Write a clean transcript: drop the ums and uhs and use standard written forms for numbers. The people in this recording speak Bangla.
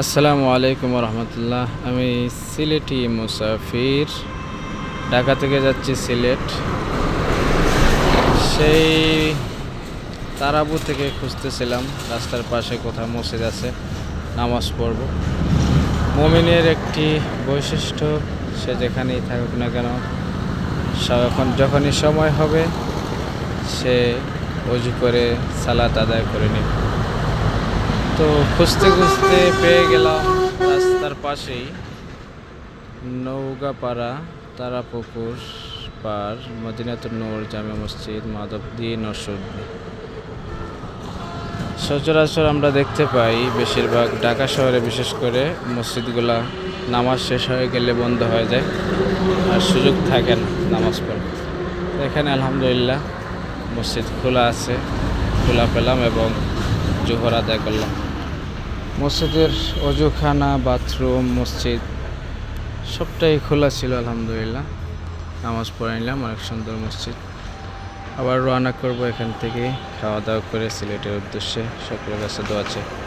আসসালামু আলাইকুম রহমতুল্লাহ। আমি সিলেটি মুসাফির, ঢাকা থেকে যাচ্ছি সিলেট। সেই তারাবু থেকে খুঁজতেছিলাম রাস্তার পাশে কোথাও মসজিদ আছে, নামাজ পড়ব। মুমিনের একটি বৈশিষ্ট্য, সে যেখানেই থাকুক না কেন, যখনই সময় হবে সে অজু করে সালাত আদায় করে নেবে। তো খুঁজতে খুঁজতে পেয়ে গেলাম রাস্তার পাশেই নৌকাপাড়া তারাপুকুর পার মদিনাতুন নূর জামে মসজিদ মাধবদী নরসিংদী। সচরাচর আমরা দেখতে পাই বেশিরভাগ ঢাকা শহরে, বিশেষ করে মসজিদগুলা নামাজ শেষ হয়ে গেলে বন্ধ হয়ে যায়, আর সুযোগ থাকে না নামাজ পড়া। এখানে আলহামদুলিল্লাহ মসজিদ খোলা আছে, খোলা পেলাম এবং জোহর আদায় করলাম। মসজিদের অজুখানা, বাথরুম, মসজিদ সবটাই খোলা ছিল আলহামদুলিল্লাহ। নামাজ পড়ে নিলাম, অনেক সুন্দর মসজিদ। আবার রওনা করব এখান থেকে খাওয়া দাওয়া করে সিলেটের উদ্দেশ্যে। সকলের কাছে দোয়া চাই।